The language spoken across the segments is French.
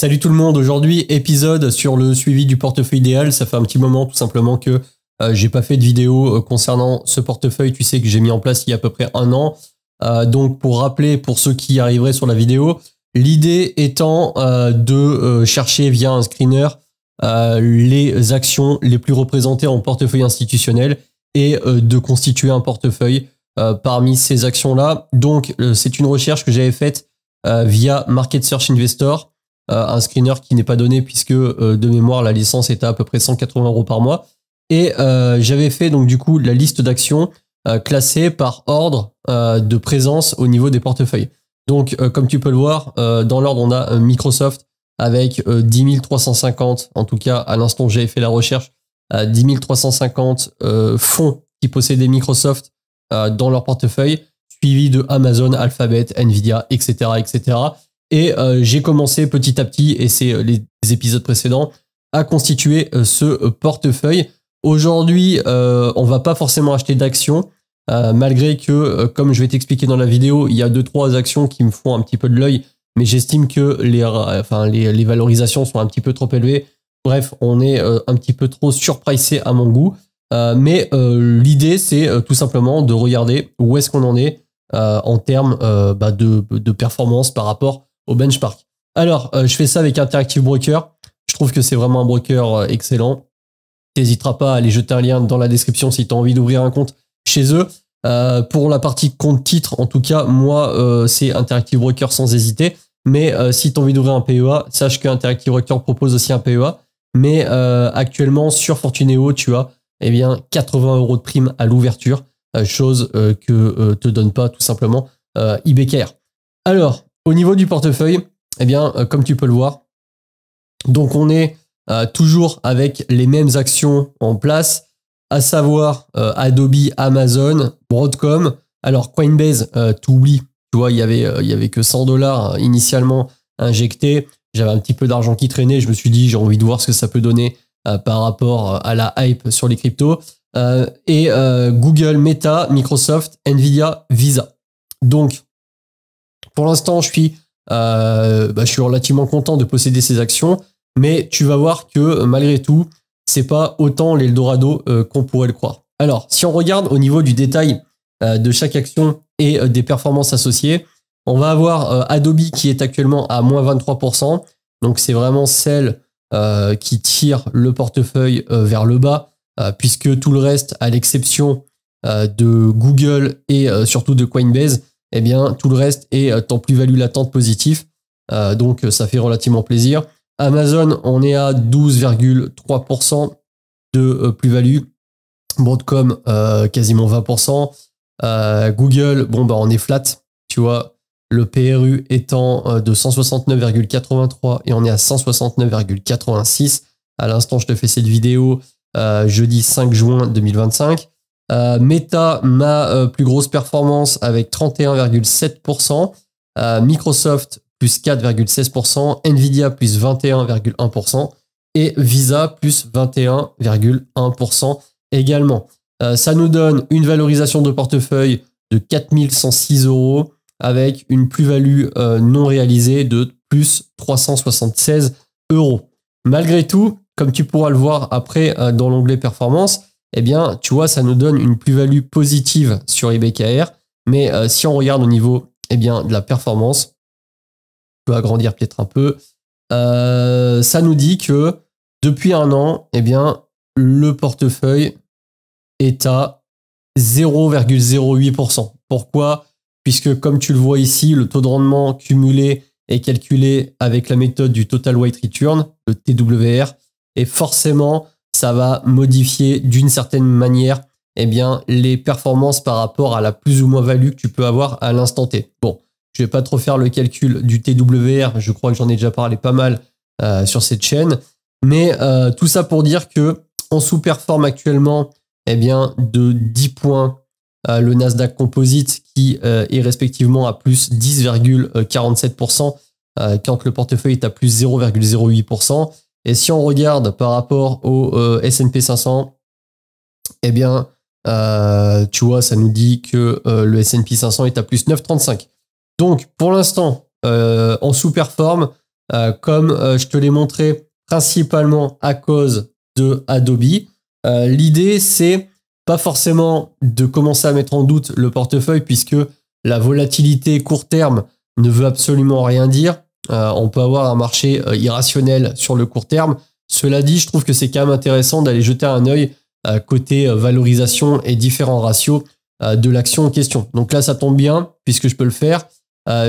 Salut tout le monde, aujourd'hui épisode sur le suivi du portefeuille idéal. Ça fait un petit moment tout simplement que j'ai pas fait de vidéo concernant ce portefeuille, tu sais, que j'ai mis en place il y a à peu près un an. Donc pour rappeler, pour ceux qui arriveraient sur la vidéo, l'idée étant de chercher via un screener les actions les plus représentées en portefeuille institutionnel et de constituer un portefeuille parmi ces actions-là. Donc c'est une recherche que j'avais faite via Market Search Investor. Un screener qui n'est pas donné puisque de mémoire la licence était à peu près 180 € par mois, et j'avais fait donc du coup la liste d'actions classées par ordre de présence au niveau des portefeuilles. Donc comme tu peux le voir, dans l'ordre on a Microsoft avec 10 350, en tout cas à l'instant où j'avais fait la recherche, 10 350 fonds qui possédaient Microsoft dans leur portefeuille, suivi de Amazon, Alphabet, Nvidia, etc. etc. Et j'ai commencé petit à petit, et c'est les épisodes précédents, à constituer ce portefeuille. Aujourd'hui, on va pas forcément acheter d'actions, malgré que, comme je vais t'expliquer dans la vidéo, il y a 2-3 actions qui me font un petit peu de l'œil, mais j'estime que les valorisations sont un petit peu trop élevées. Bref, on est un petit peu trop surpricé à mon goût. Mais l'idée, c'est tout simplement de regarder où est-ce qu'on en est en termes de performance par rapport au benchmark. Alors, je fais ça avec Interactive Broker. Je trouve que c'est vraiment un broker excellent. Tu n'hésiteras pas à aller jeter un lien dans la description si tu as envie d'ouvrir un compte chez eux. Pour la partie compte titre, en tout cas, moi, c'est Interactive Broker sans hésiter. Mais si tu as envie d'ouvrir un PEA, sache que Interactive Broker propose aussi un PEA. Mais actuellement, sur Fortuneo, tu as 80 € de prime à l'ouverture, chose que te donne pas tout simplement IBKR. Alors, au niveau du portefeuille, comme tu peux le voir, donc on est toujours avec les mêmes actions en place, à savoir Adobe, Amazon, Broadcom. Alors Coinbase, tu oublies, tu vois, il y avait que 100 $ initialement injectés. J'avais un petit peu d'argent qui traînait, je me suis dit j'ai envie de voir ce que ça peut donner par rapport à la hype sur les cryptos. Et Google, Meta, Microsoft, Nvidia, Visa. Donc pour l'instant, je suis relativement content de posséder ces actions, mais tu vas voir que malgré tout, c'est pas autant l'Eldorado qu'on pourrait le croire. Alors, si on regarde au niveau du détail de chaque action et des performances associées, on va avoir Adobe qui est actuellement à moins 23%. Donc, c'est vraiment celle qui tire le portefeuille vers le bas, puisque tout le reste, à l'exception de Google et surtout de Coinbase, tout le reste est en plus-value latente positif. Donc, ça fait relativement plaisir. Amazon, on est à 12,3% de plus-value. Broadcom, quasiment 20%. Google, on est flat. Tu vois, le PRU étant de 169,83 et on est à 169,86. À l'instant, je te fais cette vidéo jeudi 5 juin 2025. Meta, ma plus grosse performance avec 31,7%, Microsoft plus 4,16%, Nvidia plus 21,1% et Visa plus 21,1% également. Ça nous donne une valorisation de portefeuille de 4106 € avec une plus-value non réalisée de plus 376 €. Malgré tout, comme tu pourras le voir après dans l'onglet performance, tu vois, ça nous donne une plus-value positive sur IBKR. Mais si on regarde au niveau de la performance, je peux agrandir peut-être un peu, ça nous dit que depuis un an, le portefeuille est à 0,08%. Pourquoi? Puisque comme tu le vois ici, le taux de rendement cumulé est calculé avec la méthode du Total Weight Return, le TWR, et forcément, ça va modifier d'une certaine manière les performances par rapport à la plus ou moins value que tu peux avoir à l'instant T. Bon, je vais pas trop faire le calcul du TWR, je crois que j'en ai déjà parlé pas mal sur cette chaîne, mais tout ça pour dire que on sous-performe actuellement de 10 points le Nasdaq Composite qui est respectivement à plus 10,47% quand le portefeuille est à plus 0,08%. Et si on regarde par rapport au S&P 500, tu vois, ça nous dit que le S&P 500 est à plus 9,35. Donc, pour l'instant, on sous-performe. comme je te l'ai montré principalement à cause de Adobe. L'idée, c'est pas forcément de commencer à mettre en doute le portefeuille puisque la volatilité court terme ne veut absolument rien dire. On peut avoir un marché irrationnel sur le court terme. Cela dit, je trouve que c'est quand même intéressant d'aller jeter un œil côté valorisation et différents ratios de l'action en question. Donc là, ça tombe bien puisque je peux le faire.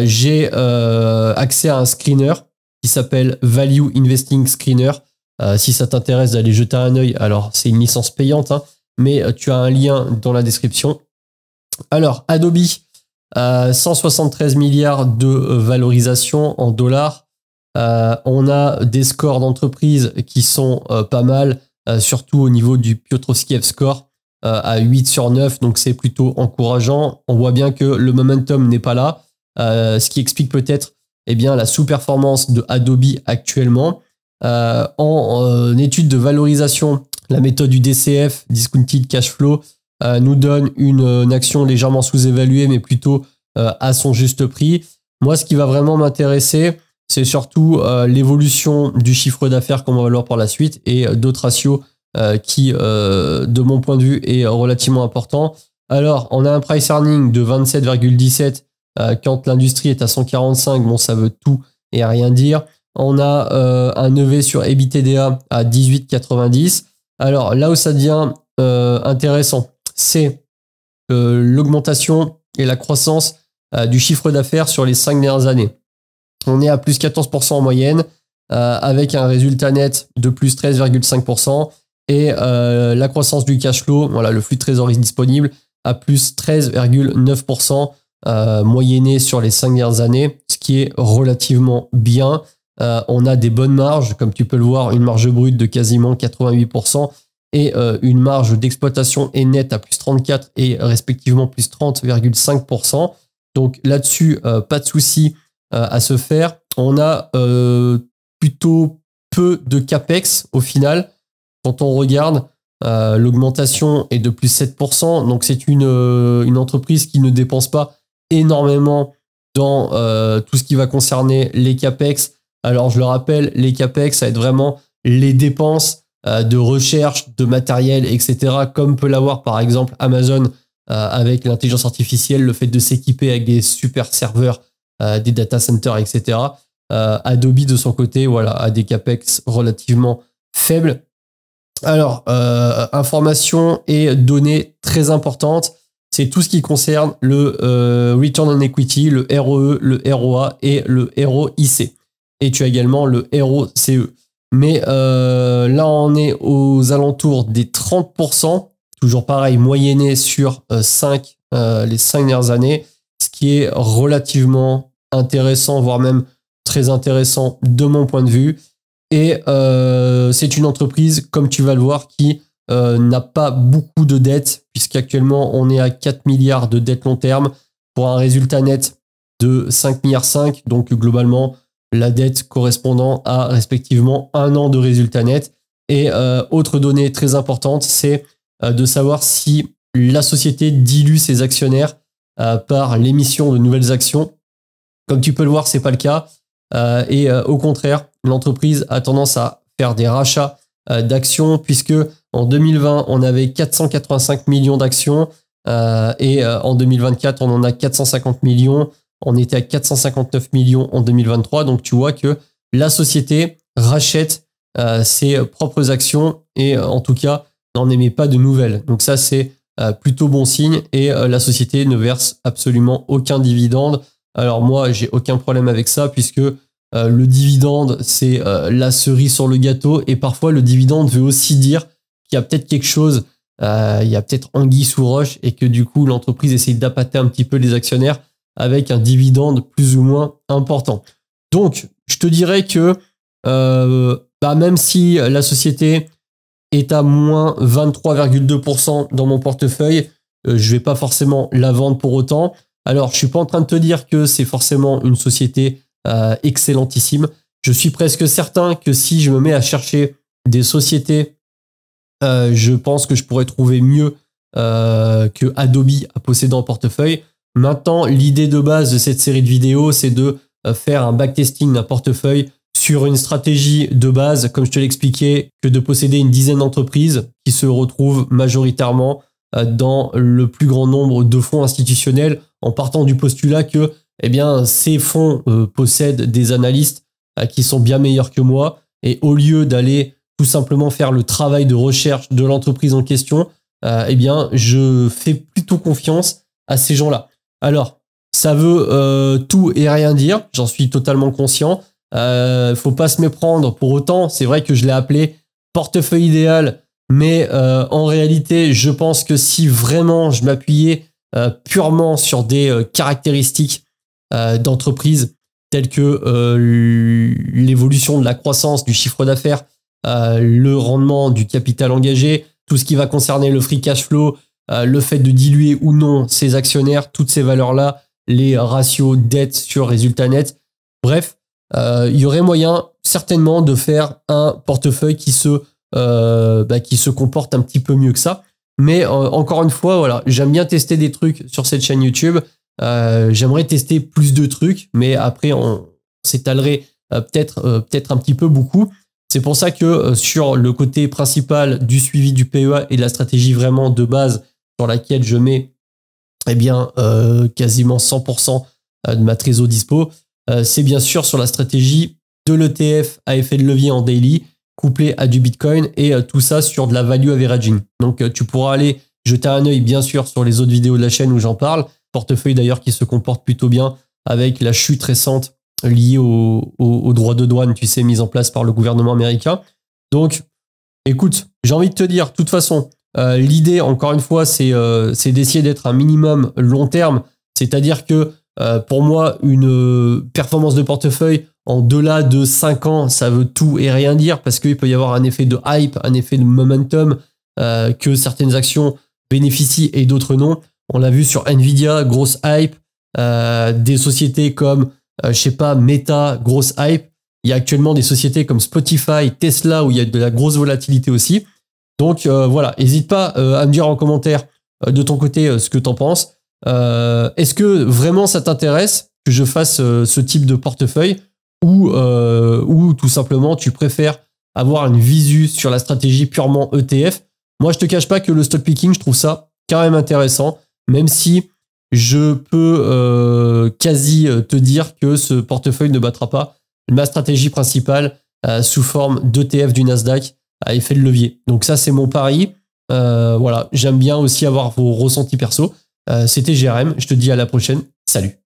J'ai accès à un screener qui s'appelle Value Investing Screener. Si ça t'intéresse d'aller jeter un œil, alors c'est une licence payante, hein, mais tu as un lien dans la description. Alors, Adobe, 173 milliards de valorisation en dollars. On a des scores d'entreprise qui sont pas mal, surtout au niveau du Piotrowski F-score à 8 sur 9, donc c'est plutôt encourageant. On voit bien que le momentum n'est pas là, ce qui explique peut-être la sous-performance de Adobe actuellement. En étude de valorisation, la méthode du DCF, Discounted Cash Flow, nous donne une action légèrement sous-évaluée, mais plutôt à son juste prix. Moi, ce qui va vraiment m'intéresser, c'est surtout l'évolution du chiffre d'affaires qu'on va voir par la suite et d'autres ratios qui, de mon point de vue, est relativement important. Alors, on a un price earning de 27,17 quand l'industrie est à 145. Bon, ça veut tout et rien dire. On a un EV sur EBITDA à 18,90. Alors, là où ça devient intéressant, c'est l'augmentation et la croissance du chiffre d'affaires sur les 5 dernières années. On est à plus 14% en moyenne, avec un résultat net de plus 13,5%. Et la croissance du cash flow, voilà, le flux de trésorerie disponible, à plus 13,9% moyenné sur les 5 dernières années, ce qui est relativement bien. On a des bonnes marges, comme tu peux le voir, une marge brute de quasiment 88% et une marge d'exploitation et nette à plus 34 et respectivement plus 30,5%. Donc là-dessus, pas de souci à se faire. On a plutôt peu de CAPEX au final. Quand on regarde, l'augmentation est de plus 7%. Donc c'est une entreprise qui ne dépense pas énormément dans tout ce qui va concerner les CAPEX. Alors je le rappelle, les CAPEX, ça va être vraiment les dépenses de recherche, de matériel, etc. Comme peut l'avoir par exemple Amazon avec l'intelligence artificielle, le fait de s'équiper avec des super serveurs, des data centers, etc. Adobe de son côté, voilà, a des CAPEX relativement faibles. Alors, informations et données très importantes, c'est tout ce qui concerne le Return on Equity, le ROE, le ROA et le ROIC. Et tu as également le ROCE. Mais là, on est aux alentours des 30%, toujours pareil, moyenné sur les 5 dernières années, ce qui est relativement intéressant, voire même très intéressant de mon point de vue. Et c'est une entreprise, comme tu vas le voir, qui n'a pas beaucoup de dettes, puisqu'actuellement, on est à 4 milliards de dettes long terme pour un résultat net de 5,5 milliards. Donc, globalement, la dette correspondant à respectivement 1 an de résultat net. Et autre donnée très importante, c'est de savoir si la société dilue ses actionnaires par l'émission de nouvelles actions. Comme tu peux le voir, c'est pas le cas. Et au contraire, l'entreprise a tendance à faire des rachats d'actions, puisque en 2020, on avait 485 millions d'actions et en 2024, on en a 450 millions. On était à 459 millions en 2023. Donc, tu vois que la société rachète ses propres actions et en tout cas, n'en émet pas de nouvelles. Donc ça, c'est plutôt bon signe et la société ne verse absolument aucun dividende. Alors moi, j'ai aucun problème avec ça puisque le dividende, c'est la cerise sur le gâteau et parfois, le dividende veut aussi dire qu'il y a peut-être quelque chose, il y a peut-être anguille sous roche et que du coup, l'entreprise essaye d'appâter un petit peu les actionnaires avec un dividende plus ou moins important. Donc, je te dirais que même si la société est à moins 23,2% dans mon portefeuille, je vais pas forcément la vendre pour autant. Alors, je suis pas en train de te dire que c'est forcément une société excellentissime. Je suis presque certain que si je me mets à chercher des sociétés, je pense que je pourrais trouver mieux que Adobe à posséder en portefeuille. Maintenant, l'idée de base de cette série de vidéos, c'est de faire un backtesting d'un portefeuille sur une stratégie de base, comme je te l'expliquais, que de posséder une dizaine d'entreprises qui se retrouvent majoritairement dans le plus grand nombre de fonds institutionnels, en partant du postulat que eh bien, ces fonds possèdent des analystes qui sont bien meilleurs que moi, et au lieu d'aller tout simplement faire le travail de recherche de l'entreprise en question, eh bien, je fais plutôt confiance à ces gens-là. Alors, ça veut tout et rien dire, j'en suis totalement conscient. Faut pas se méprendre pour autant. C'est vrai que je l'ai appelé portefeuille idéal, mais en réalité, je pense que si vraiment je m'appuyais purement sur des caractéristiques d'entreprise telles que l'évolution de la croissance, du chiffre d'affaires, le rendement du capital engagé, tout ce qui va concerner le free cash flow, le fait de diluer ou non ses actionnaires, toutes ces valeurs-là, les ratios dette sur résultat net. Bref, il y aurait moyen certainement de faire un portefeuille qui se comporte un petit peu mieux que ça. Mais encore une fois, voilà, j'aime bien tester des trucs sur cette chaîne YouTube. J'aimerais tester plus de trucs, mais après on s'étalerait peut-être un petit peu beaucoup. C'est pour ça que sur le côté principal du suivi du PEA et de la stratégie vraiment de base sur laquelle je mets quasiment 100% de ma trésor dispo, c'est bien sûr sur la stratégie de l'ETF à effet de levier en daily couplé à du Bitcoin et tout ça sur de la value averaging. Donc tu pourras aller jeter un œil bien sûr sur les autres vidéos de la chaîne où j'en parle. Portefeuille d'ailleurs qui se comporte plutôt bien avec la chute récente liée aux droits de douane, tu sais, mis en place par le gouvernement américain. Donc, écoute, j'ai envie de te dire, de toute façon, l'idée, encore une fois, c'est d'essayer d'être un minimum long terme. C'est-à-dire que pour moi, une performance de portefeuille en delà de 5 ans, ça veut tout et rien dire parce qu'il peut y avoir un effet de hype, un effet de momentum, que certaines actions bénéficient et d'autres non. On l'a vu sur Nvidia, grosse hype. Des sociétés comme, Meta, grosse hype. Il y a actuellement des sociétés comme Spotify, Tesla, où il y a de la grosse volatilité aussi. Donc voilà, n'hésite pas à me dire en commentaire de ton côté ce que tu en penses. Est-ce que vraiment ça t'intéresse que je fasse ce type de portefeuille ou tout simplement tu préfères avoir une visu sur la stratégie purement ETF? Moi, je te cache pas que le stock picking, je trouve ça quand même intéressant, même si je peux quasi te dire que ce portefeuille ne battra pas ma stratégie principale sous forme d'ETF du Nasdaq à effet de levier. Donc ça, c'est mon pari. Voilà, j'aime bien aussi avoir vos ressentis perso. C'était Jérém, je te dis à la prochaine. Salut.